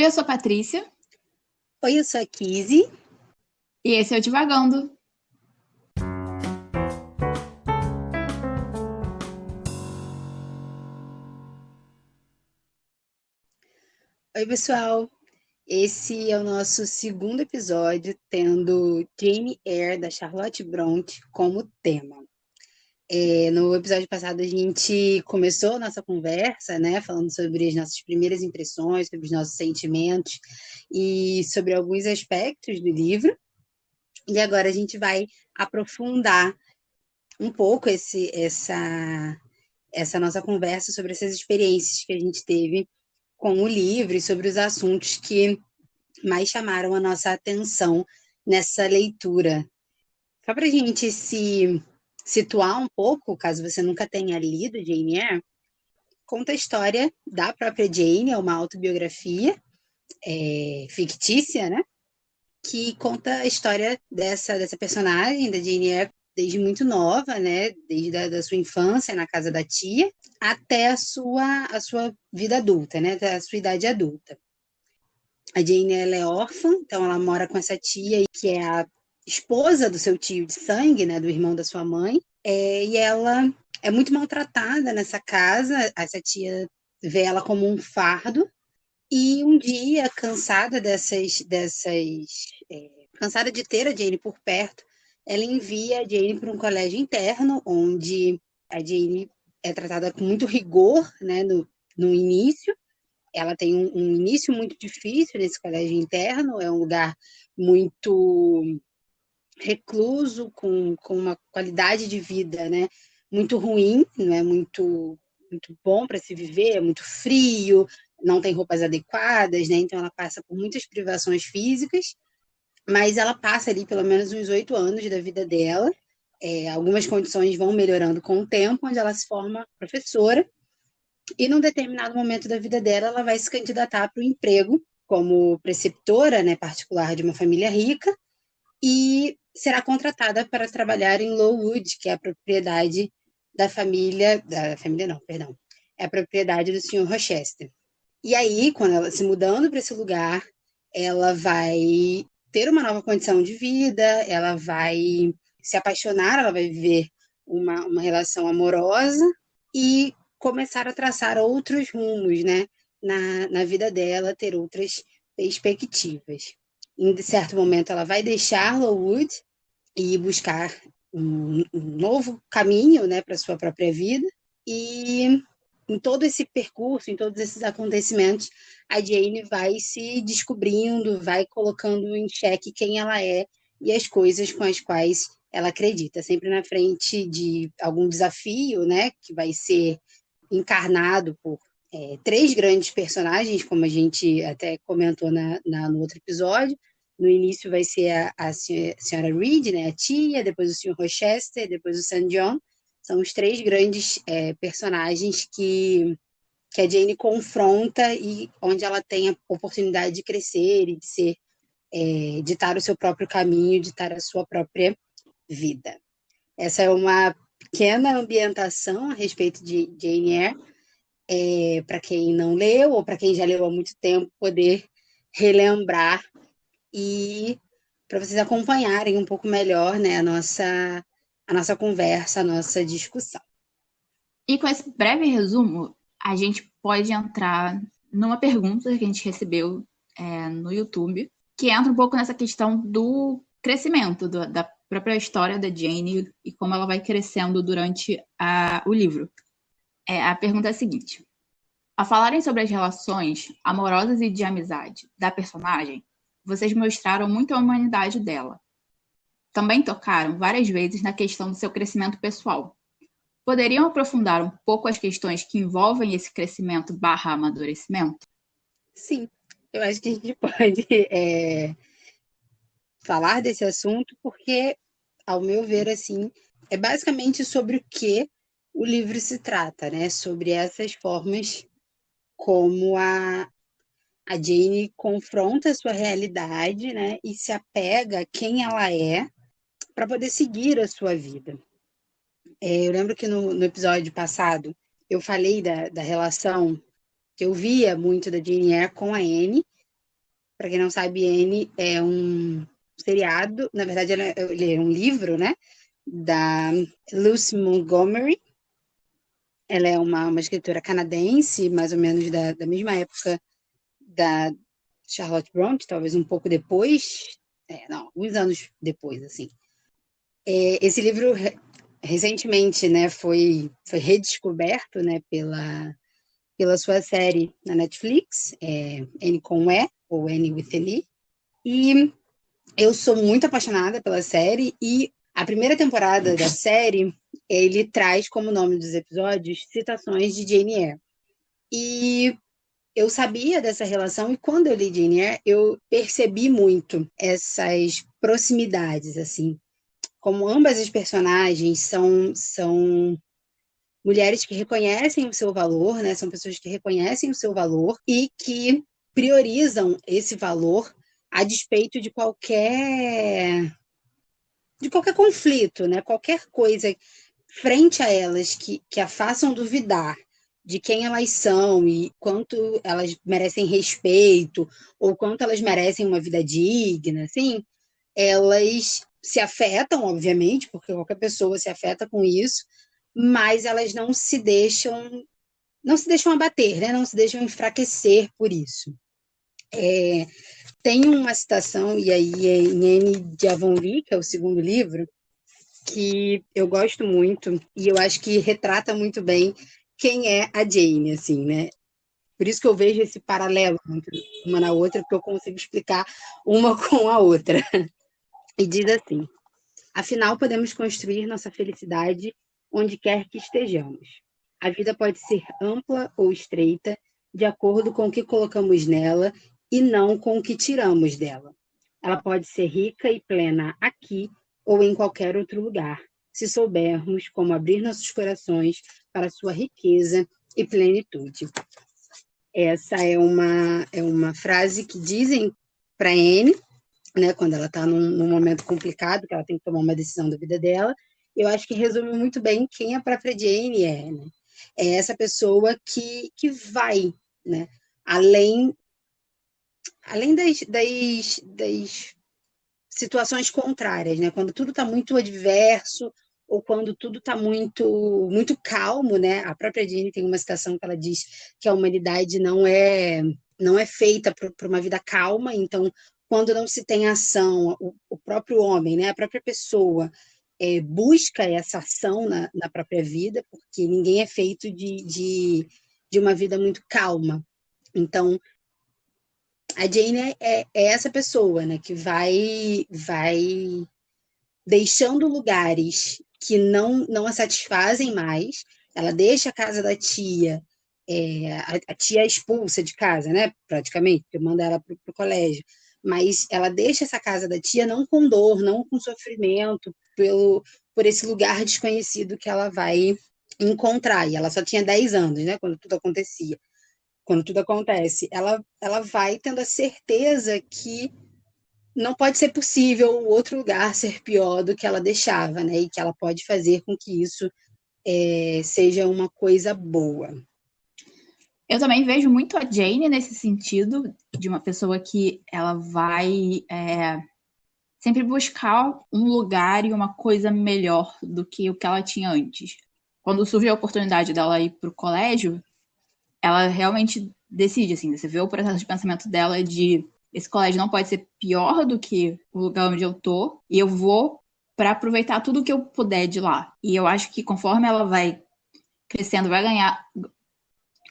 Oi, eu sou a Patrícia Oi, eu sou a Kizzy. e esse é o Divagando. Oi, pessoal. Esse é o nosso segundo episódio, tendo Jane Eyre, da Charlotte Brontë, como tema. No episódio passado, a gente começou a nossa conversa, né, falando sobre as nossas primeiras impressões, sobre os nossos sentimentos e sobre alguns aspectos do livro. E agora a gente vai aprofundar um pouco essa nossa conversa sobre essas experiências que a gente teve com o livro e sobre os assuntos que mais chamaram a nossa atenção nessa leitura. Só para a gente se situar um pouco, caso você nunca tenha lido Jane Eyre, conta a história da própria Jane, é uma autobiografia fictícia, né? Que conta a história dessa personagem, da Jane Eyre, desde muito nova, né? Desde da sua infância na casa da tia, até a sua vida adulta, né? Até a sua idade adulta. A Jane, ela é órfã, então ela mora com essa tia, que é a esposa do seu tio de sangue, né? Do irmão da sua mãe. E ela é muito maltratada nessa casa, essa tia vê ela como um fardo. E um dia, cansada de ter a Jane por perto, ela envia a Jane para um colégio interno, onde a Jane é tratada com muito rigor, né, no início. Ela tem um início muito difícil nesse colégio interno, é um lugar muito recluso, com uma qualidade de vida, né, muito ruim, não é muito bom para se viver, é muito frio, não tem roupas adequadas, né? Então ela passa por muitas privações físicas, mas ela passa ali pelo menos uns 8 anos da vida dela. Algumas condições vão melhorando com o tempo, onde ela se forma professora, e num determinado momento da vida dela, ela vai se candidatar para o emprego como preceptora, né, particular de uma família rica, e será contratada para trabalhar em Lowood, que é a propriedade da família não, perdão, é a propriedade do senhor Rochester. E aí, quando ela se mudando para esse lugar, ela vai ter uma nova condição de vida, ela vai se apaixonar, ela vai viver uma relação amorosa e começar a traçar outros rumos, né, na vida dela, ter outras perspectivas. Em certo momento, ela vai deixar Lowood e buscar um novo caminho, né, para sua própria vida. E em todo esse percurso, em todos esses acontecimentos, a Jane vai se descobrindo, vai colocando em xeque quem ela é e as coisas com as quais ela acredita, sempre na frente de algum desafio, né, que vai ser encarnado por três grandes personagens, como a gente até comentou no outro episódio. No início vai ser a senhora Reed, né, a tia, depois o senhor Rochester, depois o St. John. São os três grandes personagens que a Jane confronta e onde ela tem a oportunidade de crescer e de ser, ditar o seu próprio caminho, ditar a sua própria vida. Essa é uma pequena ambientação a respeito de Jane Eyre, para quem não leu ou para quem já leu há muito tempo poder relembrar e para vocês acompanharem um pouco melhor, né, a nossa conversa, a nossa discussão. E com esse breve resumo, a gente pode entrar numa pergunta que a gente recebeu no YouTube, que entra um pouco nessa questão do crescimento da própria história da Jane e como ela vai crescendo durante o livro. A pergunta é a seguinte: ao falarem sobre as relações amorosas e de amizade da personagem, vocês mostraram muito a humanidade dela. Também tocaram várias vezes na questão do seu crescimento pessoal. Poderiam aprofundar um pouco as questões que envolvem esse crescimento/amadurecimento? Sim, eu acho que a gente pode falar desse assunto porque, ao meu ver, assim, é basicamente sobre o que o livro se trata, né? Sobre essas formas como a Jane confronta a sua realidade, né? E se apega a quem ela é para poder seguir a sua vida. Eu lembro que no episódio passado eu falei da relação que eu via muito da Jane Eyre com a Anne, Para quem não sabe, Anne é um seriado, na verdade ele é um livro, né, da Lucy Montgomery. Ela é uma escritora canadense, mais ou menos da mesma época da Charlotte Brontë, talvez um pouco depois, não, uns anos depois, assim. Esse livro recentemente, né, foi redescoberto, né, pela sua série na Netflix, N com E, ou N with an E, e eu sou muito apaixonada pela série, e a primeira temporada da série, ele traz como nome dos episódios citações de Jane Eyre. E eu sabia dessa relação, e quando eu li Jane Eyre, eu percebi muito essas proximidades, assim, como ambas as personagens são mulheres que reconhecem o seu valor, né? São pessoas que reconhecem o seu valor e que priorizam esse valor a despeito de qualquer conflito, né? Qualquer coisa frente a elas que a façam duvidar de quem elas são e quanto elas merecem respeito ou quanto elas merecem uma vida digna, assim, elas se afetam, obviamente, porque qualquer pessoa se afeta com isso, mas elas não se deixam abater, né? Não se deixam enfraquecer por isso. Tem uma citação, e aí é em Anne de Avonlea, que é o segundo livro, que eu gosto muito, e eu acho que retrata muito bem quem é a Jane, assim, né? Por isso que eu vejo esse paralelo entre uma na outra, porque eu consigo explicar uma com a outra. E diz assim: afinal, podemos construir nossa felicidade onde quer que estejamos. A vida pode ser ampla ou estreita, de acordo com o que colocamos nela e não com o que tiramos dela. Ela pode ser rica e plena aqui ou em qualquer outro lugar, se soubermos como abrir nossos corações para sua riqueza e plenitude. Essa é uma frase que dizem para Anne, né, quando ela está num momento complicado, que ela tem que tomar uma decisão da vida dela. Eu acho que resume muito bem quem a própria Jane é, né? É essa pessoa que vai, né, além das situações contrárias, né? Quando tudo está muito adverso ou quando tudo está muito muito calmo, né? A própria Jane tem uma citação que ela diz que a humanidade não é feita para uma vida calma, então quando não se tem ação, o próprio homem, né? A própria pessoa busca essa ação na própria vida, porque ninguém é feito de uma vida muito calma. Então, a Jane é essa pessoa, né, que vai deixando lugares que não a satisfazem mais. Ela deixa a casa da tia, a tia é expulsa de casa, né, praticamente, porque manda ela para o colégio. Mas ela deixa essa casa da tia não com dor, não com sofrimento, por esse lugar desconhecido que ela vai encontrar. E ela só tinha 10 anos, né, quando tudo acontecia. Quando tudo acontece, ela vai tendo a certeza que não pode ser possível o outro lugar ser pior do que ela deixava, né? E que ela pode fazer com que isso seja uma coisa boa. Eu também vejo muito a Jane nesse sentido, de uma pessoa que ela vai sempre buscar um lugar e uma coisa melhor do que o que ela tinha antes. Quando surge a oportunidade dela ir para o colégio, ela realmente decide, assim, você vê o processo de pensamento dela de esse colégio não pode ser pior do que o lugar onde eu tô, e eu vou para aproveitar tudo que eu puder de lá. E eu acho que conforme ela vai crescendo,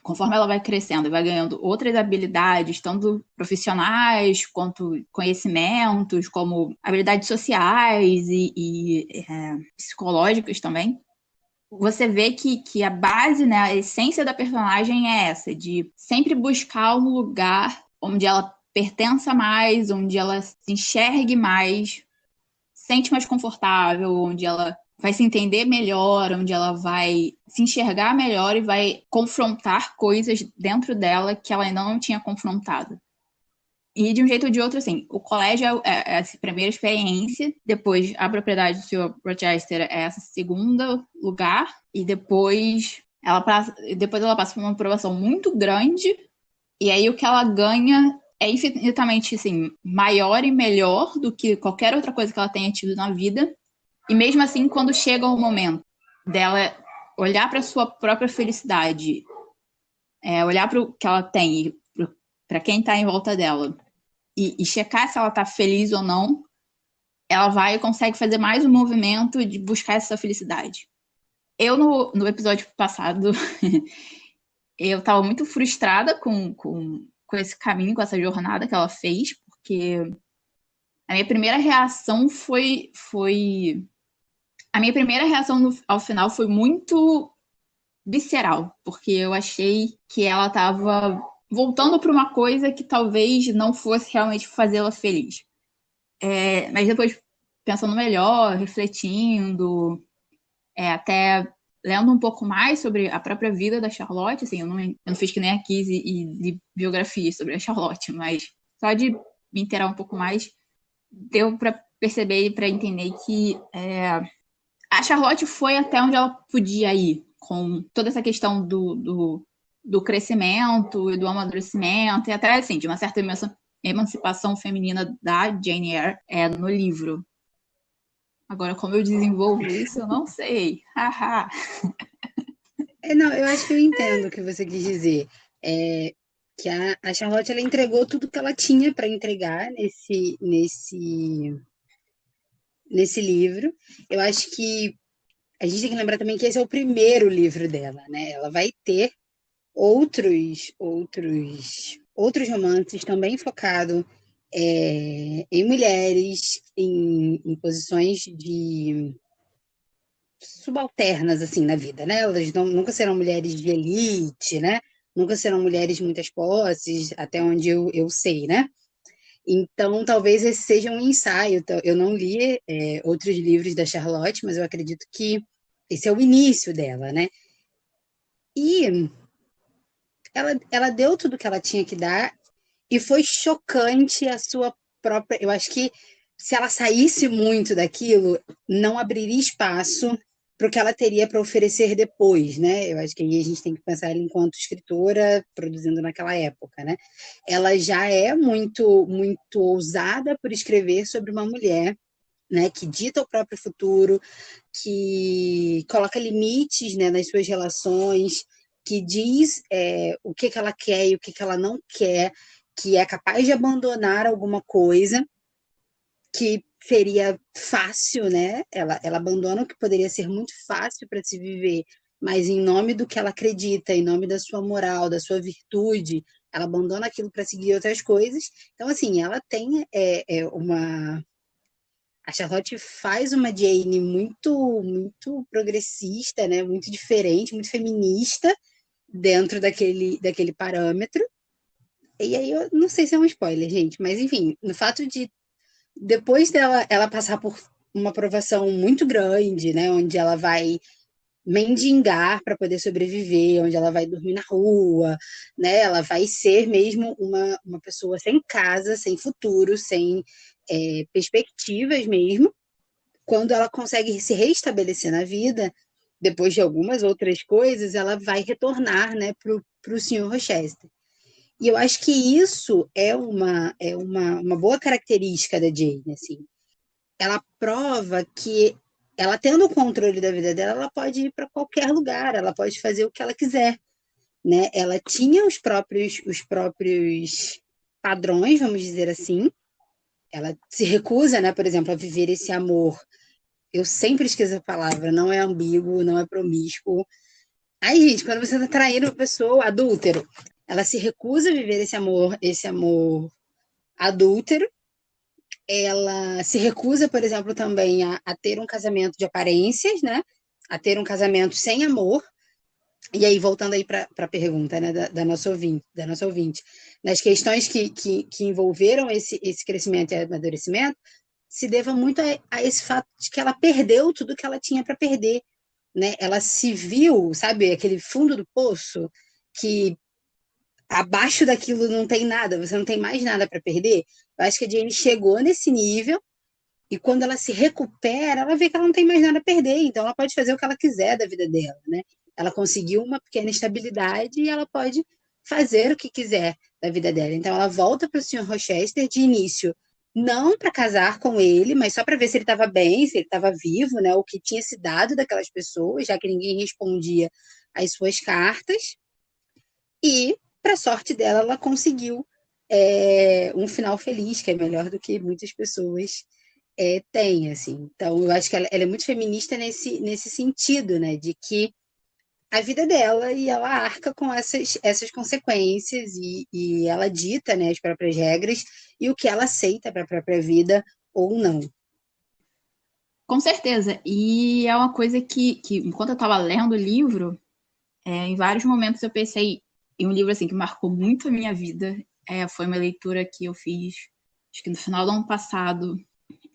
conforme ela vai crescendo e vai ganhando outras habilidades, tanto profissionais quanto conhecimentos, como habilidades sociais e psicológicas também, você vê que a base, né, a essência da personagem é essa, de sempre buscar um lugar onde ela pertença mais, onde ela se enxergue mais, sente mais confortável, onde ela vai se entender melhor, onde ela vai se enxergar melhor e vai confrontar coisas dentro dela que ela ainda não tinha confrontado. E de um jeito ou de outro, assim, o colégio é essa primeira experiência, depois a propriedade do Sr. Rochester é essa segunda lugar, e depois ela passa por uma aprovação muito grande, e aí o que ela ganha é infinitamente, assim, maior e melhor do que qualquer outra coisa que ela tenha tido na vida. E mesmo assim, quando chega o momento dela olhar para sua própria felicidade, olhar para o que ela tem, para quem está em volta dela, e checar se ela está feliz ou não, ela vai e consegue fazer mais um movimento de buscar essa felicidade. Eu, no episódio passado, eu estava muito frustrada com esse caminho, com essa jornada que ela fez, porque a minha primeira reação foi a minha primeira reação ao final foi muito visceral, porque eu achei que ela estava voltando para uma coisa que talvez não fosse realmente fazê-la feliz. Mas depois, pensando melhor, refletindo, até lendo um pouco mais sobre a própria vida da Charlotte, assim, eu não fiz que nem a Kiz e li biografias sobre a Charlotte, mas só de me inteirar um pouco mais, deu para perceber e para entender que a Charlotte foi até onde ela podia ir, com toda essa questão do crescimento e do amadurecimento, e até, assim, de uma certa emancipação feminina da Jane Eyre no livro. Agora, como eu desenvolvo isso, eu não sei. Haha. Não, eu acho que eu entendo o que você quis dizer. Que a Charlotte, ela entregou tudo que ela tinha para entregar nesse livro. Eu acho que a gente tem que lembrar também que esse é o primeiro livro dela, né? Ela vai ter outros romances também focados em mulheres, em posições de subalternas, assim, na vida, né? Elas nunca serão mulheres de elite, né? Nunca serão mulheres de muitas posses, até onde eu sei, né? Então, talvez esse seja um ensaio. Eu não li outros livros da Charlotte, mas eu acredito que esse é o início dela, né? E ela deu tudo que ela tinha que dar e foi chocante a sua própria. Eu acho que se ela saísse muito daquilo, não abriria espaço para o que ela teria para oferecer depois, né? Eu acho que aí a gente tem que pensar ela enquanto escritora produzindo naquela época, né? Ela já é muito muito ousada por escrever sobre uma mulher, né, que dita o próprio futuro, que coloca limites, né, nas suas relações, que diz o que ela quer e o que ela não quer, que é capaz de abandonar alguma coisa que seria fácil, né? Ela abandona o que poderia ser muito fácil para se viver, mas em nome do que ela acredita, em nome da sua moral, da sua virtude, ela abandona aquilo para seguir outras coisas. Então, assim, ela tem uma. A Charlotte faz uma Jane muito, muito progressista, né? Muito diferente, muito feminista dentro daquele parâmetro. E aí eu não sei se é um spoiler, gente, mas enfim, no fato de depois dela ela passar por uma provação muito grande, né, onde ela vai mendigar para poder sobreviver, onde ela vai dormir na rua, né, ela vai ser mesmo uma pessoa sem casa, sem futuro, sem perspectivas mesmo. Quando ela consegue se reestabelecer na vida, depois de algumas outras coisas, ela vai retornar, né, para o Sr. Rochester. E eu acho que isso é uma boa característica da Jane, assim. Ela prova que ela tendo o controle da vida dela, ela pode ir para qualquer lugar, ela pode fazer o que ela quiser, né? Ela tinha os próprios padrões, vamos dizer assim. Ela se recusa, né, por exemplo, a viver esse amor. Eu sempre esqueço a palavra, não é ambíguo, não é promíscuo. Aí, gente, quando você está traindo uma pessoa, adúltero, ela se recusa a viver esse amor adúltero. Ela se recusa, por exemplo, também a ter um casamento de aparências, né? A ter um casamento sem amor. E aí, voltando aí para a pergunta, né, da nossa ouvinte, nas questões que envolveram esse crescimento e amadurecimento, se deva muito a esse fato de que ela perdeu tudo que ela tinha para perder, né? Ela se viu, sabe, aquele fundo do poço que abaixo daquilo não tem nada, você não tem mais nada para perder. Eu acho que a Jane chegou nesse nível e quando ela se recupera, ela vê que ela não tem mais nada a perder, então ela pode fazer o que ela quiser da vida dela, né? Ela conseguiu uma pequena estabilidade e ela pode fazer o que quiser da vida dela. Então ela volta para o Sr. Rochester de início, não para casar com ele, mas só para ver se ele estava bem, se ele estava vivo, né? O que tinha se dado daquelas pessoas, já que ninguém respondia às suas cartas. E, para sorte dela, ela conseguiu um final feliz, que é melhor do que muitas pessoas têm, assim. Então, eu acho que ela é muito feminista nesse sentido, né? De que a vida dela e ela arca com essas consequências e ela dita, né, as próprias regras e o que ela aceita para a própria vida ou não. Com certeza. E é uma coisa que enquanto eu estava lendo o livro, em vários momentos eu pensei em um livro assim, que marcou muito a minha vida. Foi uma leitura que eu fiz, acho que no final do ano passado.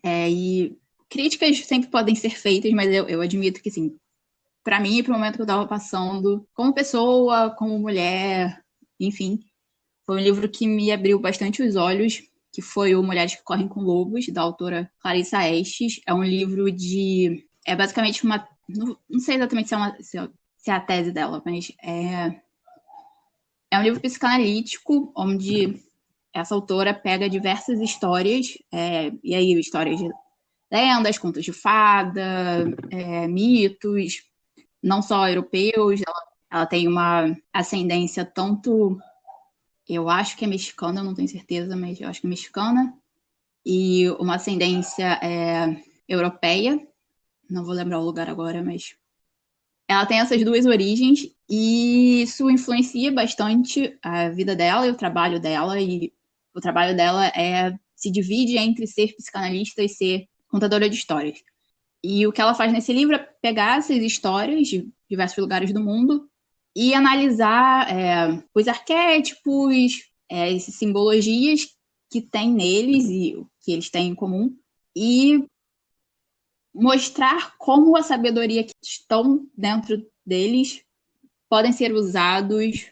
E críticas sempre podem ser feitas, mas eu admito que, assim, para mim e para o momento que eu estava passando, como pessoa, como mulher, enfim, foi um livro que me abriu bastante os olhos, que foi o Mulheres que Correm com Lobos, da autora Clarissa Estes. É um livro de... É basicamente uma... Não sei exatamente se é a tese dela, mas é um livro psicanalítico, onde essa autora pega diversas histórias, e aí histórias de lendas, contos de fada, mitos, não só europeus. Ela tem uma ascendência tanto... Eu acho que é mexicana, eu não tenho certeza, mas eu acho que é mexicana. E uma ascendência europeia. Não vou lembrar o lugar agora, mas... Ela tem essas duas origens e isso influencia bastante a vida dela e o trabalho dela. E o trabalho dela se divide entre ser psicanalista e ser contadora de histórias. E o que ela faz nesse livro é pegar essas histórias de diversos lugares do mundo e analisar os arquétipos, essas simbologias que tem neles e o que eles têm em comum, e mostrar como a sabedoria que estão dentro deles podem ser usados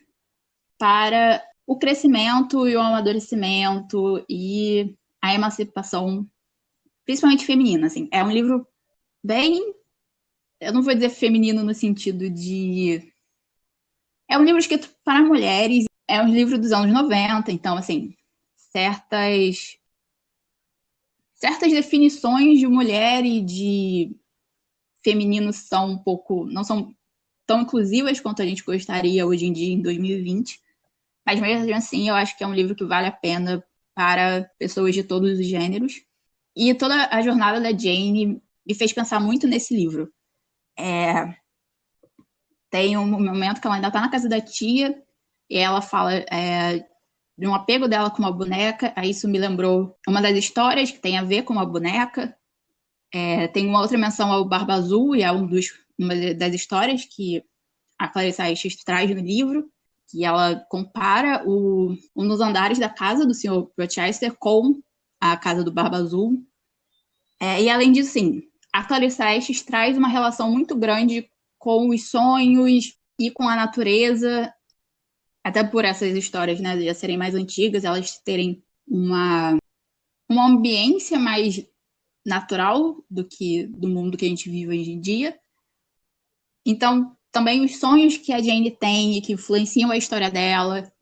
para o crescimento e o amadurecimento e a emancipação, principalmente feminina. Assim. É um livro bem... Eu não vou dizer feminino no sentido de... É um livro escrito para mulheres, é um livro dos anos 90, então, assim, certas definições de mulher e de feminino são não são tão inclusivas quanto a gente gostaria hoje em dia, em 2020, mas mesmo assim eu acho que é um livro que vale a pena para pessoas de todos os gêneros. E toda a jornada da Jane me fez pensar muito nesse livro. Tem um momento que ela ainda está na casa da tia e ela fala de um apego dela com uma boneca. Aí isso me lembrou uma das histórias que tem a ver com uma boneca. Tem uma outra menção ao Barba Azul, e é uma das histórias que a Clarissa Estes traz no livro, que ela compara um dos andares da casa do Sr. Rochester com a casa do Barba Azul. E além disso, sim, a Clarissa Estes traz uma relação muito grande com os sonhos e com a natureza, até por essas histórias, né, já serem mais antigas, elas terem uma ambiência mais natural do mundo que a gente vive hoje em dia. Então, também os sonhos que a Jane tem e que influenciam a história dela,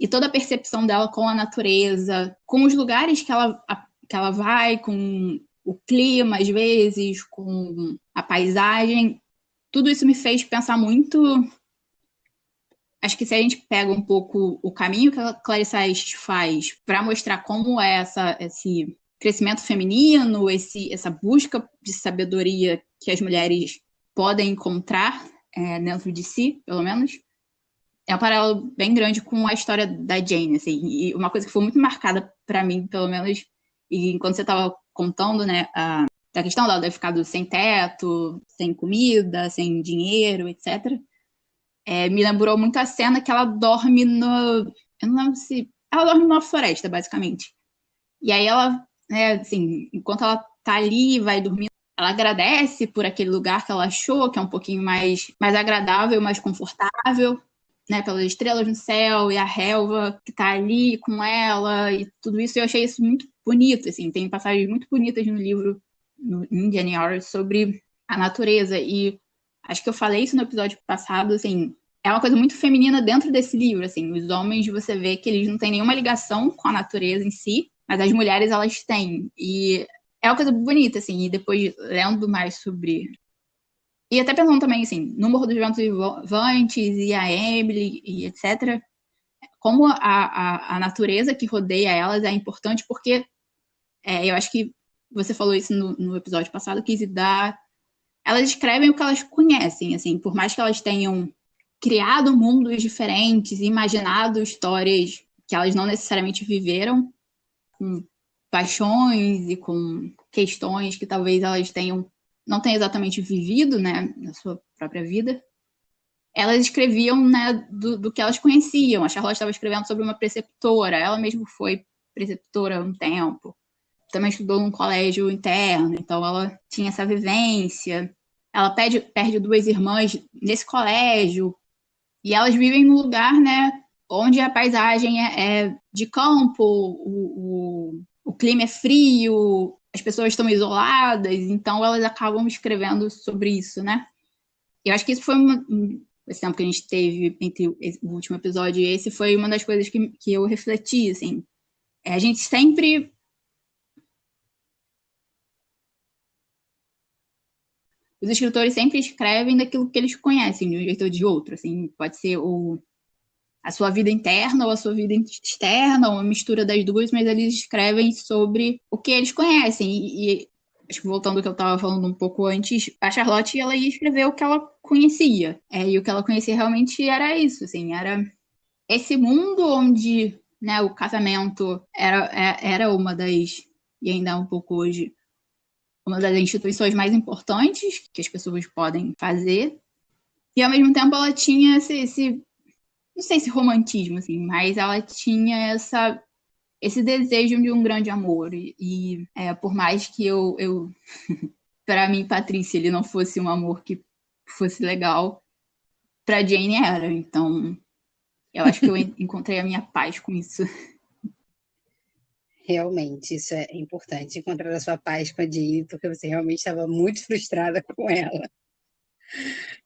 e toda a percepção dela com a natureza, com os lugares que ela vai, com o clima, às vezes, com a paisagem. Tudo isso me fez pensar muito... Acho que se a gente pega um pouco o caminho que a Clarissa Estes faz para mostrar como é esse crescimento feminino, essa busca de sabedoria que as mulheres podem encontrar dentro de si, pelo menos, é um paralelo bem grande com a história da Jane, assim, e uma coisa que foi muito marcada para mim, pelo menos, e enquanto você estava contando, né, da questão dela ter ficado sem teto, sem comida, sem dinheiro, etc., me lembrou muito a cena que ela dorme eu não lembro se... Ela dorme numa floresta, basicamente. E aí ela, né, assim, enquanto ela tá ali, vai dormindo, ela agradece por aquele lugar que ela achou, que é um pouquinho mais agradável, mais confortável, né, pelas estrelas no céu e a relva que tá ali com ela e tudo isso. Eu achei isso muito bonito, assim. Tem passagens muito bonitas no livro, em Jane Eyre, sobre a natureza. E acho que eu falei isso no episódio passado, assim, é uma coisa muito feminina dentro desse livro, assim. Os homens, você vê que eles não têm nenhuma ligação com a natureza em si, mas as mulheres, elas têm. E é uma coisa bonita, assim. E depois, lendo mais sobre... E até pensando também, assim, no Morro dos Ventos Vivantes e a Emily e etc., como a natureza que rodeia elas é importante, porque eu acho que você falou isso no episódio passado, que elas escrevem o que elas conhecem, assim, por mais que elas tenham criado mundos diferentes, imaginado histórias que elas não necessariamente viveram, com paixões e com questões que talvez elas não tenham exatamente vivido, né, na sua própria vida. Elas escreviam, né, do que elas conheciam. A Charlotte estava escrevendo sobre uma preceptora, ela mesma foi preceptora um tempo. Também estudou num colégio interno, então ela tinha essa vivência. Ela perde duas irmãs nesse colégio, e elas vivem num lugar, né, onde a paisagem é de campo, o clima é frio, as pessoas estão isoladas, então elas acabam escrevendo sobre isso, né? Eu acho que isso foi esse tempo que a gente teve entre o último episódio e esse foi uma das coisas que eu refleti, assim. A gente sempre... Os escritores sempre escrevem daquilo que eles conhecem, de um jeito ou de outro, assim. Pode ser a sua vida interna ou a sua vida externa, ou uma mistura das duas, mas eles escrevem sobre o que eles conhecem. E acho que voltando ao que eu estava falando um pouco antes, a Charlotte, ela ia escrever o que ela conhecia. E o que ela conhecia realmente era isso, assim, era esse mundo onde, né, o casamento era uma das, e ainda é um pouco hoje, uma das instituições mais importantes que as pessoas podem fazer. E, ao mesmo tempo, ela tinha esse não sei se romantismo, assim, mas ela tinha esse desejo de um grande amor. Por mais que para mim, Patrícia, ele não fosse um amor que fosse legal, para Jane era. Então, eu acho que eu encontrei a minha paz com isso. Realmente, isso é importante, encontrar a sua paz com a Jane, porque você realmente estava muito frustrada com ela.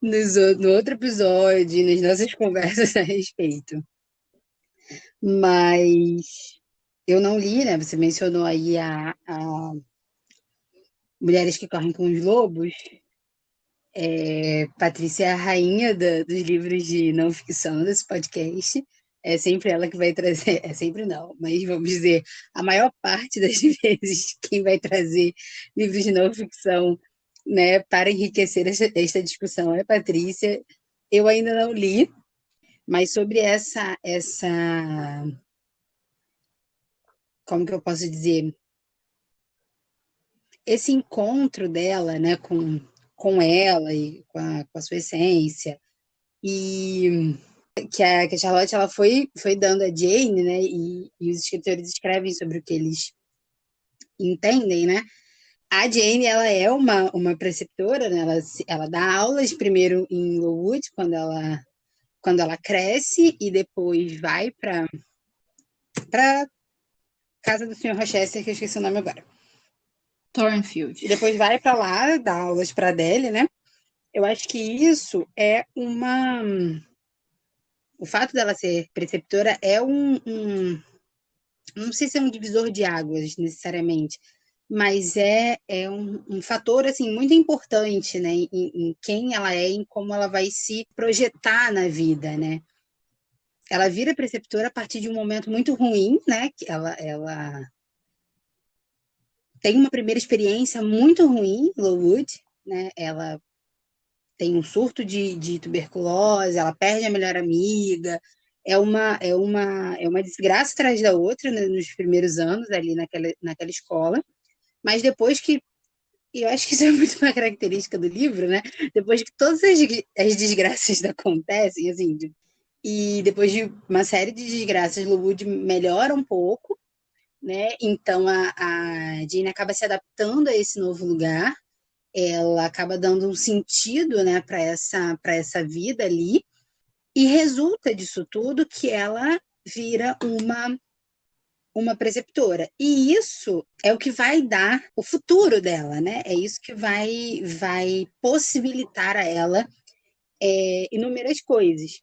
No outro episódio, nas nossas conversas a respeito. Mas eu não li, né? Você mencionou aí a Mulheres que Correm com os Lobos. Patrícia é a rainha dos livros de não ficção desse podcast. É sempre ela que vai trazer, é sempre não, mas vamos dizer, a maior parte das vezes quem vai trazer livros de não ficção, né, para enriquecer esta discussão é Patrícia. Eu ainda não li, mas sobre como que eu posso dizer, esse encontro dela, né, com ela e com a sua essência, e que a Charlotte ela foi dando a Jane, né, e os escritores escrevem sobre o que eles entendem, né. A Jane, ela é uma preceptora, né, ela dá aulas primeiro em Lowood, quando ela cresce, e depois vai para casa do Sr. Rochester, que eu esqueci o nome agora. Thornfield. E depois vai para lá, dar aulas para Adele, né? Eu acho que isso é o fato dela ser preceptora é não sei se é um divisor de águas necessariamente, mas é um fator assim muito importante, né, em quem ela é, em como ela vai se projetar na vida, né? Ela vira preceptora a partir de um momento muito ruim, né? Que ela tem uma primeira experiência muito ruim em Lowood, né? Ela tem um surto de tuberculose, ela perde a melhor amiga, é uma desgraça atrás da outra, né, nos primeiros anos ali naquela escola, mas depois que, e eu acho que isso é muito uma característica do livro, né, depois que todas as desgraças acontecem, assim, e depois de uma série de desgraças, Lowood melhora um pouco, né, então a Jane acaba se adaptando a esse novo lugar, ela acaba dando um sentido, né, para essa vida ali, e resulta disso tudo que ela vira uma preceptora. E isso é o que vai dar o futuro dela, né? É isso que vai possibilitar a ela inúmeras coisas.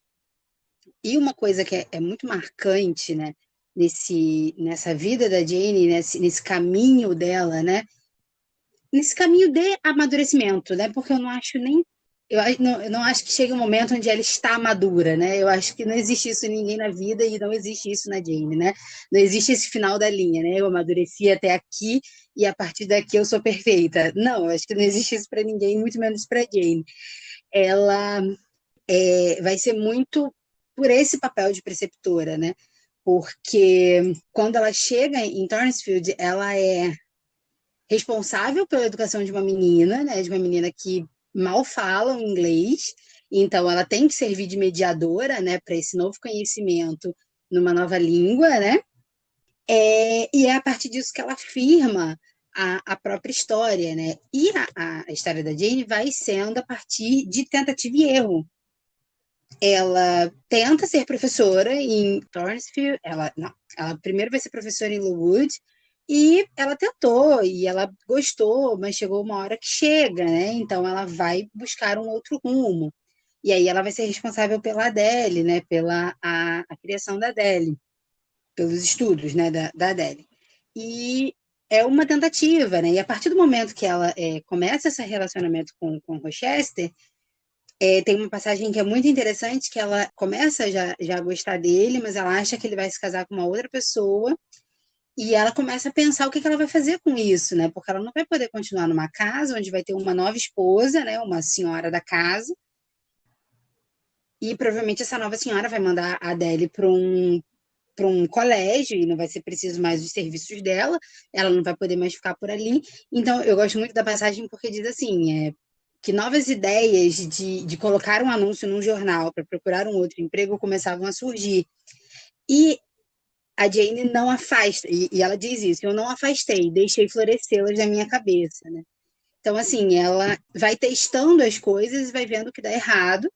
E uma coisa que é muito marcante, né, nessa vida da Jane, nesse caminho dela, né, nesse caminho de amadurecimento, né, porque eu não acho nem eu não acho que chegue um momento onde ela está madura, né? Eu acho que não existe isso em ninguém na vida e não existe isso na Jane, né? Não existe esse final da linha, né? Eu amadureci até aqui e a partir daqui eu sou perfeita. Não, eu acho que não existe isso para ninguém, muito menos para Jane. Ela vai ser muito por esse papel de preceptora, né? Porque quando ela chega em Thornsfield, ela é responsável pela educação de uma menina, né? De uma menina que mal fala o inglês, então ela tem que servir de mediadora, né? Para esse novo conhecimento numa nova língua, né? E é a partir disso que ela afirma a própria história, né? E a história da Jane vai sendo a partir de tentativa e erro. Ela tenta ser professora em Thornsfield, ela primeiro vai ser professora em Lowood, e ela tentou, e ela gostou, mas chegou uma hora que chega, né? Então ela vai buscar um outro rumo. E aí ela vai ser responsável pela Adele, né? Pela a criação da Adele, pelos estudos, né? Da Adele. E é uma tentativa, né? E a partir do momento que ela começa esse relacionamento com o Rochester, tem uma passagem que é muito interessante, que ela começa já a gostar dele, mas ela acha que ele vai se casar com uma outra pessoa, e ela começa a pensar o que ela vai fazer com isso, né? Porque ela não vai poder continuar numa casa onde vai ter uma nova esposa, né? Uma senhora da casa, e provavelmente essa nova senhora vai mandar a Adele para um colégio e não vai ser preciso mais os serviços dela, ela não vai poder mais ficar por ali. Então, eu gosto muito da passagem porque diz assim, que novas ideias de colocar um anúncio num jornal para procurar um outro emprego começavam a surgir. E a Jane não afasta, e ela diz isso, eu não afastei, deixei florescê-las na minha cabeça, né? Então, assim, ela vai testando as coisas e vai vendo o que dá errado,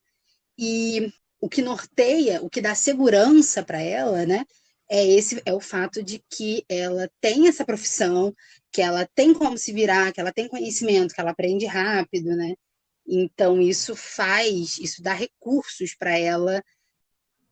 e o que norteia, o que dá segurança para ela, né? É o fato de que ela tem essa profissão, que ela tem como se virar, que ela tem conhecimento, que ela aprende rápido, né? Então isso dá recursos para ela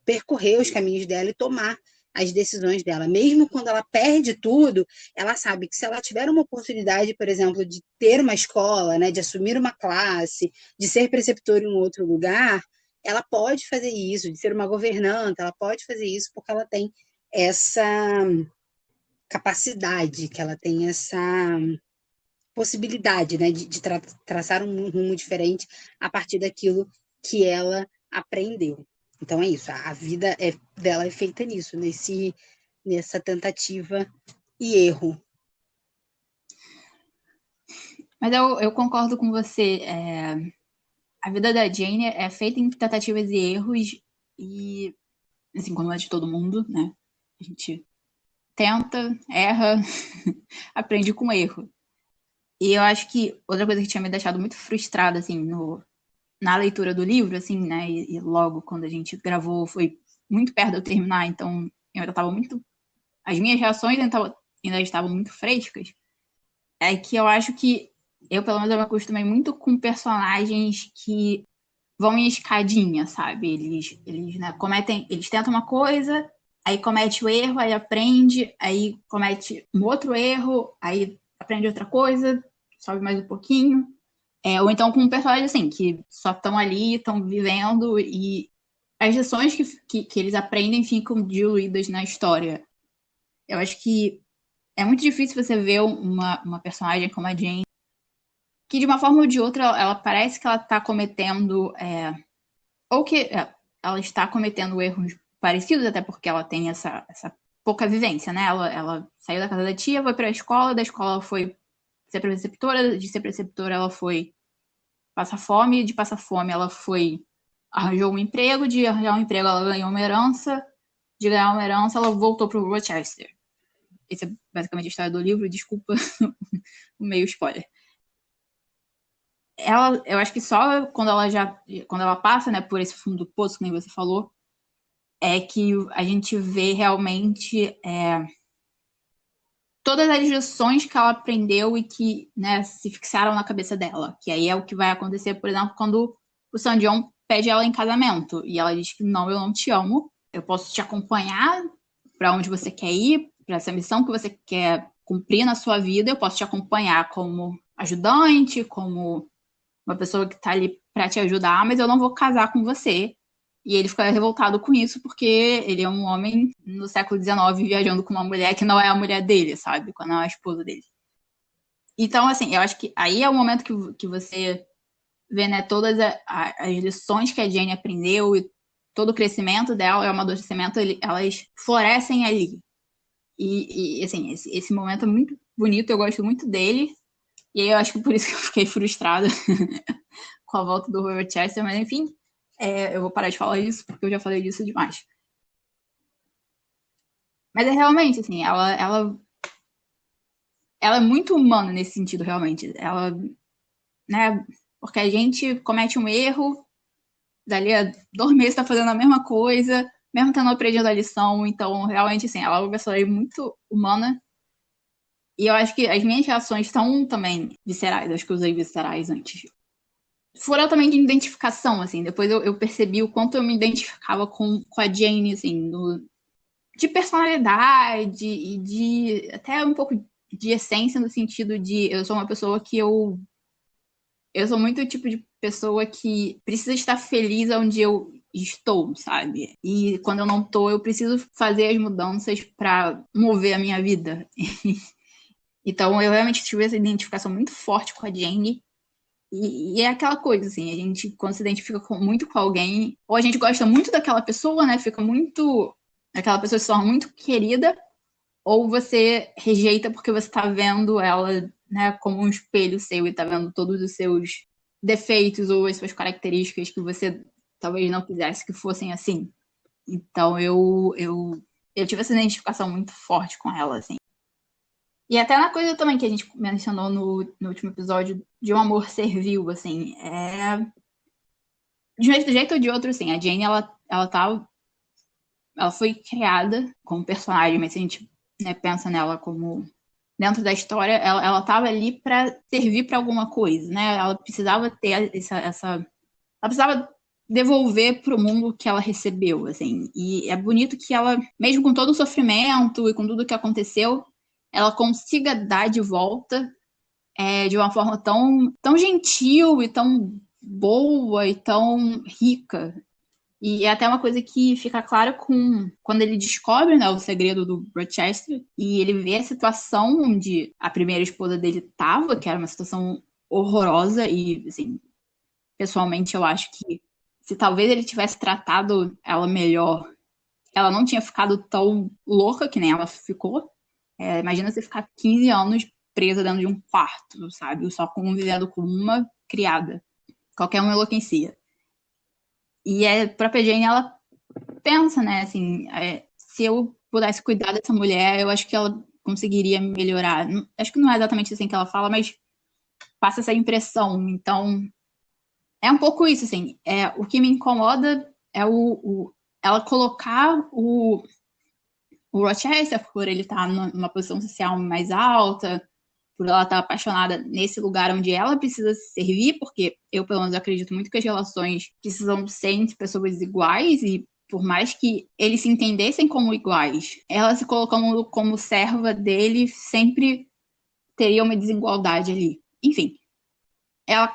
percorrer os caminhos dela e tomar as decisões dela. Mesmo quando ela perde tudo, ela sabe que se ela tiver uma oportunidade, por exemplo, de ter uma escola, né, de assumir uma classe, de ser preceptor em um outro lugar, ela pode fazer isso, de ser uma governanta, ela pode fazer isso porque ela tem essa capacidade, que ela tem essa possibilidade, né, de traçar um rumo diferente a partir daquilo que ela aprendeu. Então é isso, a vida dela é feita nisso, nessa tentativa e erro. Mas eu concordo com você. A vida da Jane é feita em tentativas e erros, e assim como é de todo mundo, né? A gente tenta, erra, aprende com erro. E eu acho que outra coisa que tinha me deixado muito frustrada, assim, na leitura do livro, assim, né? E logo quando a gente gravou foi muito perto de eu terminar, então eu ainda estava muito. As minhas reações ainda estavam muito frescas. É que eu acho que eu, pelo menos, eu me acostumei muito com personagens que vão em escadinha, sabe? Eles né, eles tentam uma coisa, aí comete o erro, aí aprende, aí comete um outro erro, aí aprende outra coisa, sobe mais um pouquinho. Ou então com um personagem assim, que só estão ali, estão vivendo, e as lições que eles aprendem ficam diluídas na história. Eu acho que é muito difícil você ver uma personagem como a Jane, que de uma forma ou de outra, ela parece que ela está cometendo ou que ela está cometendo erros parecidos, até porque ela tem essa pouca vivência, né? Ela saiu da casa da tia, foi para a escola, da escola ela foi ser preceptora, de ser preceptora ela foi passar fome, de passar fome ela foi arranjou um emprego, de arranjar um emprego ela ganhou uma herança, de ganhar uma herança ela voltou para o Rochester. Essa é basicamente a história do livro, desculpa o meio spoiler. Eu acho que só quando ela passa, né, por esse fundo do poço, que nem você falou, é que a gente vê realmente todas as lições que ela aprendeu e que, né, se fixaram na cabeça dela. Que aí é o que vai acontecer, por exemplo, quando o San John pede ela em casamento. E ela diz que não, eu não te amo. Eu posso te acompanhar para onde você quer ir, para essa missão que você quer cumprir na sua vida. Eu posso te acompanhar como ajudante, como uma pessoa que tá ali para te ajudar, mas eu não vou casar com você. E ele fica revoltado com isso porque ele é um homem no século XIX viajando com uma mulher que não é a mulher dele, sabe? Quando é a esposa dele. Então, assim, eu acho que aí é o momento que você vê, né, todas as lições que a Jane aprendeu e todo o crescimento dela, o amadurecimento, elas florescem ali. E assim, esse momento é muito bonito, eu gosto muito dele. E aí eu acho que por isso que eu fiquei frustrada com a volta do Robert Chester, mas enfim, eu vou parar de falar isso, porque eu já falei disso demais. Mas é realmente, assim, ela é muito humana nesse sentido, realmente. Ela, né, porque a gente comete um erro, dali a 2 meses tá fazendo a mesma coisa, mesmo tendo aprendido a lição, então, realmente, assim, ela é uma pessoa muito humana. E eu acho que as minhas reações estão também viscerais, acho que eu usei viscerais antes. Foram também de identificação, assim, depois eu percebi o quanto eu me identificava com a Jane, assim, de personalidade e de até um pouco de essência, no sentido de eu sou uma pessoa que eu sou muito o tipo de pessoa que precisa estar feliz onde eu estou, sabe? E quando eu não tô, eu preciso fazer as mudanças para mover a minha vida. Então eu realmente tive essa identificação muito forte com a Jane. E é aquela coisa, assim, a gente, quando se identifica muito com alguém, ou a gente gosta muito daquela pessoa, né? Fica muito. Aquela pessoa se torna muito querida, ou você rejeita porque você tá vendo ela, né, como um espelho seu e tá vendo todos os seus defeitos ou as suas características que você talvez não quisesse que fossem assim. Então eu tive essa identificação muito forte com ela, assim. E até na coisa também que a gente mencionou no último episódio de um amor servil, assim, de um jeito ou de outro, assim, a Jane, ela foi criada como personagem, mas se a gente, né, pensa nela como dentro da história, ela estava ali para servir para alguma coisa, né? Ela precisava ter ela precisava devolver para o mundo o que ela recebeu, assim. E é bonito que ela, mesmo com todo o sofrimento e com tudo que aconteceu, ela consiga dar de volta de uma forma tão gentil e tão boa e tão rica. E é até uma coisa que fica clara quando ele descobre, né, o segredo do Rochester e ele vê a situação onde a primeira esposa dele estava, que era uma situação horrorosa e, assim, pessoalmente eu acho que se talvez ele tivesse tratado ela melhor, ela não tinha ficado tão louca que nem ela ficou. Imagina você ficar 15 anos presa dentro de um quarto, sabe? Só convivendo com uma criada. Qualquer um enlouquecia. E a própria Jane, ela pensa, né, assim, se eu pudesse cuidar dessa mulher, eu acho que ela conseguiria melhorar. Acho que não é exatamente assim que ela fala, mas passa essa impressão. Então, é um pouco isso, assim. O que me incomoda é ela colocar o Rochester, por ele estar numa posição social mais alta, por ela estar apaixonada nesse lugar onde ela precisa servir, porque eu, pelo menos, acredito muito que as relações precisam ser entre pessoas iguais e por mais que eles se entendessem como iguais, ela se colocando como serva dele sempre teria uma desigualdade ali. Enfim, ela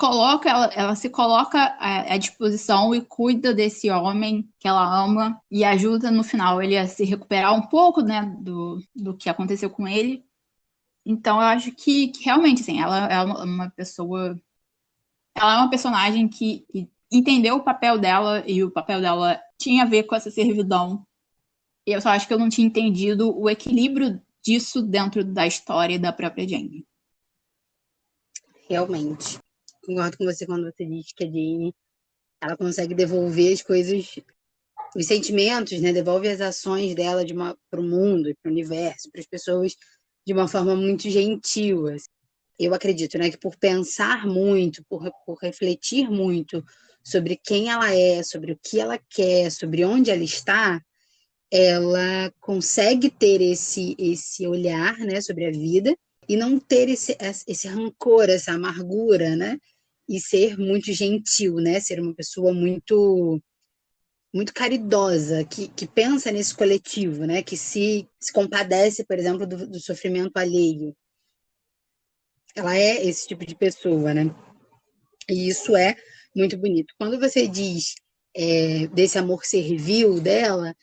se coloca à disposição e cuida desse homem que ela ama e ajuda no final ele a se recuperar um pouco, né, do que aconteceu com ele. Então eu acho que realmente, assim, ela é uma pessoa, ela é uma personagem que entendeu o papel dela e o papel dela tinha a ver com essa servidão. E eu só acho que eu não tinha entendido o equilíbrio disso dentro da história da própria Jane. Realmente. Concordo com você quando você diz que a Jane, ela consegue devolver as coisas, os sentimentos, né? Devolve as ações dela para o mundo, para o universo, para as pessoas de uma forma muito gentil. Assim. Eu acredito, né, que por pensar muito, por refletir muito sobre quem ela é, sobre o que ela quer, sobre onde ela está, ela consegue ter esse olhar, né, sobre a vida e não ter esse rancor, essa amargura, né? e ser muito gentil, né? Ser uma pessoa muito muito caridosa, que pensa nesse coletivo, né? Que se compadece, por exemplo, do sofrimento alheio. Ela é esse tipo de pessoa, né? E isso é muito bonito. Quando você diz desse amor servil dela,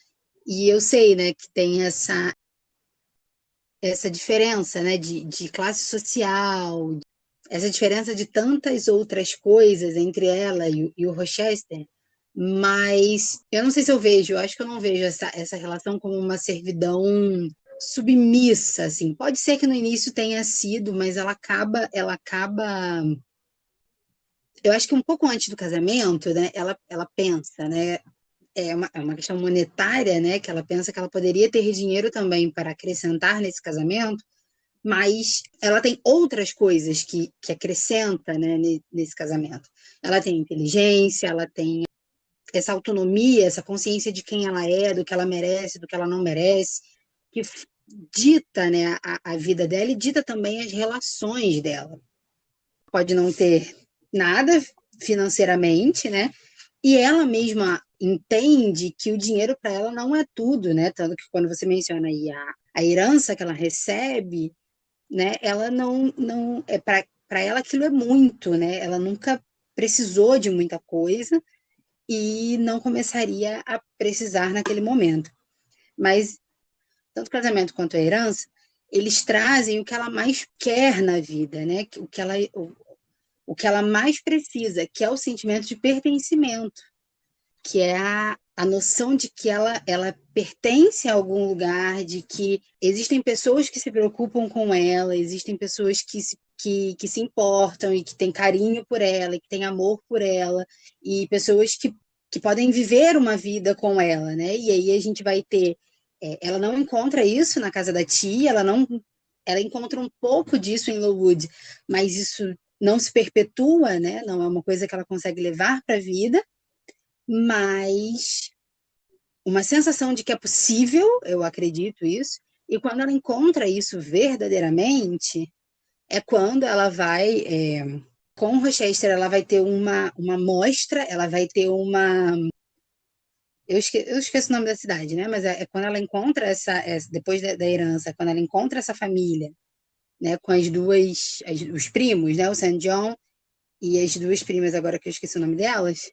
e eu sei, né, que tem essa diferença, né, de classe social, essa diferença de tantas outras coisas entre ela e o Rochester, mas eu não sei se eu vejo, eu acho que eu não vejo essa relação como uma servidão submissa, assim. Pode ser que no início tenha sido, mas ela acaba, eu acho que um pouco antes do casamento, né, ela pensa, né, é uma questão monetária, né, que ela pensa que ela poderia ter dinheiro também para acrescentar nesse casamento, mas ela tem outras coisas que acrescenta, né, nesse casamento. Ela tem inteligência, ela tem essa autonomia, essa consciência de quem ela é, do que ela merece, do que ela não merece, que dita, né, a vida dela e dita também as relações dela. Pode não ter nada financeiramente, né? E ela mesma entende que o dinheiro para ela não é tudo, né? Tanto que quando você menciona aí a herança que ela recebe, né? Ela não é para ela aquilo é muito, né? Ela nunca precisou de muita coisa e não começaria a precisar naquele momento. Mas tanto o casamento quanto a herança, eles trazem o que ela mais quer na vida, né? O que ela mais precisa, que é o sentimento de pertencimento, que é a noção de que ela pertence a algum lugar, de que existem pessoas que se preocupam com ela, existem pessoas que se importam e que têm carinho por ela, e que têm amor por ela, e pessoas que podem viver uma vida com ela, né? E aí a gente vai ter. Ela não encontra isso na casa da tia, ela encontra um pouco disso em Lowood, mas isso não se perpetua, né? Não é uma coisa que ela consegue levar para a vida, mas uma sensação de que é possível, eu acredito isso, e quando ela encontra isso verdadeiramente, é quando ela vai, com o Rochester, ela vai ter uma mostra, ela vai ter uma. Eu esqueço o nome da cidade, né? Mas é quando ela encontra depois da herança, quando ela encontra essa família, né? Com os primos, né? O St. John e as duas primas, agora que eu esqueci o nome delas,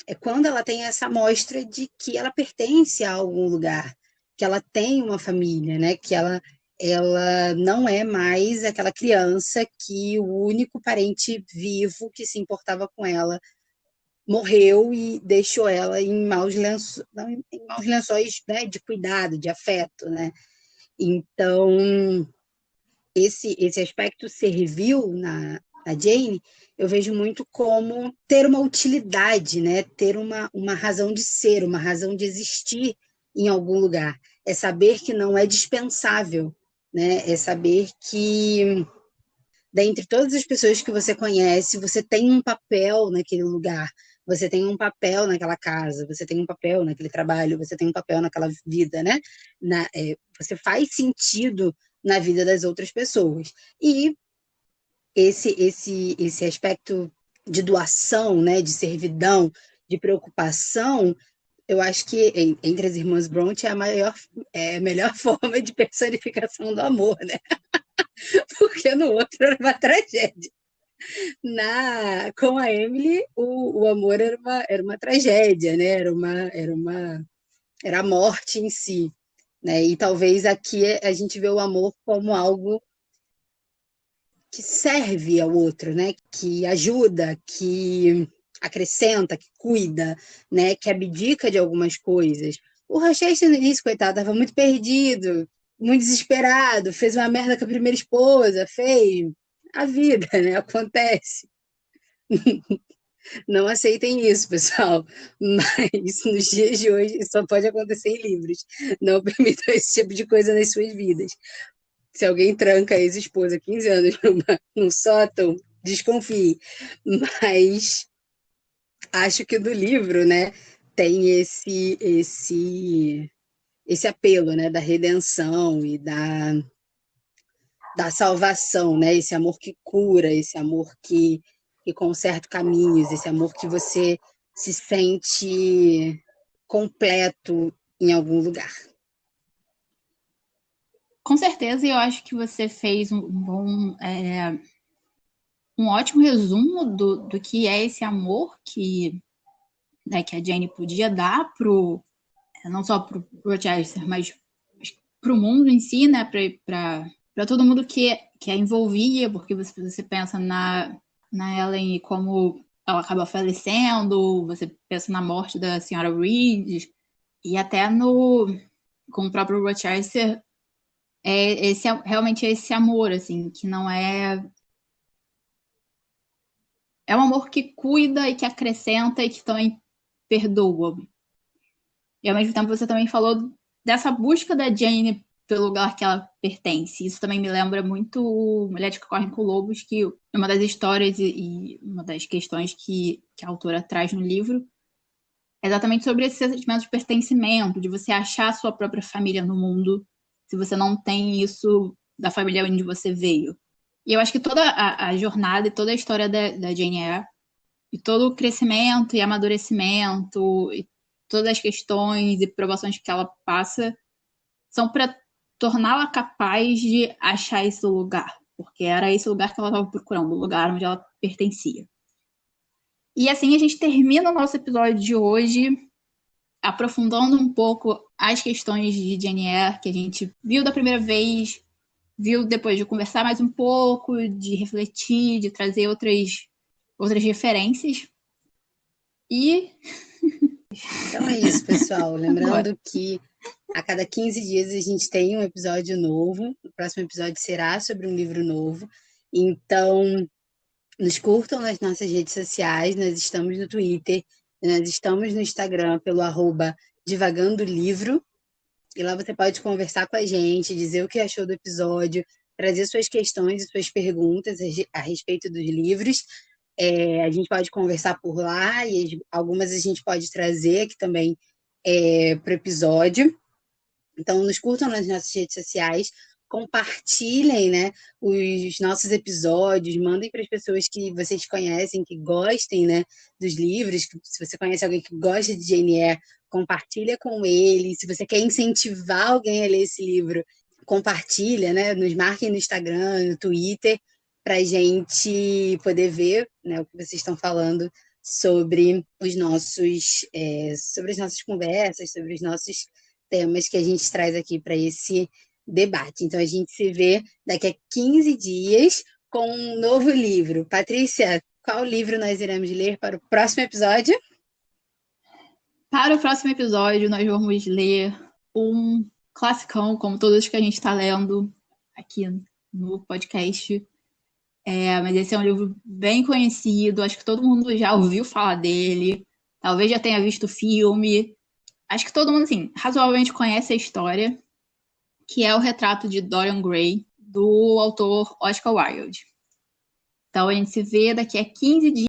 é quando ela tem essa amostra de que ela pertence a algum lugar, que ela tem uma família, né? Que ela não é mais aquela criança que o único parente vivo que se importava com ela morreu e deixou ela em maus lençóis, né, de cuidado, de afeto, né? Então, esse aspecto servil na Jane, eu vejo muito como ter uma utilidade, né? Ter uma razão de ser, uma razão de existir em algum lugar. É saber que não é dispensável, né? É saber que, dentre todas as pessoas que você conhece, você tem um papel naquele lugar, você tem um papel naquela casa, você tem um papel naquele trabalho, você tem um papel naquela vida, né? Você faz sentido na vida das outras pessoas. E esse aspecto de doação, né, de servidão, de preocupação, eu acho que entre as irmãs Bronte é a melhor forma de personificação do amor, né? Porque no outro era uma tragédia. Com a Emily, o amor era uma tragédia, né? Era a morte em si, né? E talvez aqui a gente vê o amor como algo que serve ao outro, né? Que ajuda, que acrescenta, que cuida, né? Que abdica de algumas coisas. O Rochester no início, coitado, estava muito perdido, muito desesperado, fez uma merda com a primeira esposa, fez. A vida, né? Acontece. Não aceitem isso, pessoal. Mas nos dias de hoje isso só pode acontecer em livros. Não permitam esse tipo de coisa nas suas vidas. Se alguém tranca a ex-esposa 15 anos num sótão, desconfie. Mas acho que do livro, né, tem esse apelo, né, da redenção e da salvação, né, esse amor que cura, esse amor que conserta caminhos, esse amor que você se sente completo em algum lugar. Com certeza, eu acho que você fez um ótimo resumo do que é esse amor que a Jane podia dar não só para o Rochester, mas para o mundo em si, né? Para todo mundo que a envolvia, porque você pensa na Ellen e como ela acaba falecendo, você pensa na morte da senhora Reed, e até com o próprio Rochester, realmente esse amor, assim, que não é... É um amor que cuida e que acrescenta e que também perdoa. E ao mesmo tempo você também falou dessa busca da Jane pelo lugar que ela pertence. Isso também me lembra muito Mulheres que Correm com Lobos, que uma das histórias e uma das questões que a autora traz no livro é exatamente sobre esse sentimento de pertencimento, de você achar a sua própria família no mundo, se você não tem isso da família onde você veio. E eu acho que toda a jornada e toda a história da Jane Eyre, e todo o crescimento e amadurecimento, e todas as questões e provações que ela passa, são para torná-la capaz de achar esse lugar, porque era esse lugar que ela estava procurando, o lugar onde ela pertencia. E assim a gente termina o nosso episódio de hoje, aprofundando um pouco as questões de Jane Eyre, que a gente viu da primeira vez, viu depois de conversar mais um pouco, de refletir, de trazer outras referências. E... Então é isso, pessoal. Lembrando que a cada 15 dias a gente tem um episódio novo. O próximo episódio será sobre um livro novo. Então, nos curtam nas nossas redes sociais. Nós estamos no Twitter, nós estamos no Instagram pelo @divagandolivro. E lá você pode conversar com a gente, dizer o que achou do episódio, trazer suas questões e suas perguntas a respeito dos livros. A gente pode conversar por lá e algumas a gente pode trazer aqui também para o episódio. Então, nos curtam nas nossas redes sociais, compartilhem, né, os nossos episódios, mandem para as pessoas que vocês conhecem, que gostem, né, dos livros. Se você conhece alguém que gosta de Jane Eyre, compartilha com ele. Se você quer incentivar alguém a ler esse livro, compartilha, né, nos marquem no Instagram, no Twitter, para a gente poder ver, né, o que vocês estão falando sobre sobre as nossas conversas, sobre os nossos temas que a gente traz aqui para esse debate. Então, a gente se vê daqui a 15 dias com um novo livro. Patrícia, qual livro nós iremos ler para o próximo episódio? Para o próximo episódio, nós vamos ler um classicão, como todos que a gente está lendo aqui no podcast. Mas esse é um livro bem conhecido, acho que todo mundo já ouviu falar dele, talvez já tenha visto o filme. Acho que todo mundo, assim, razoavelmente conhece a história, que é o Retrato de Dorian Gray, do autor Oscar Wilde. Então, a gente se vê daqui a 15 dias.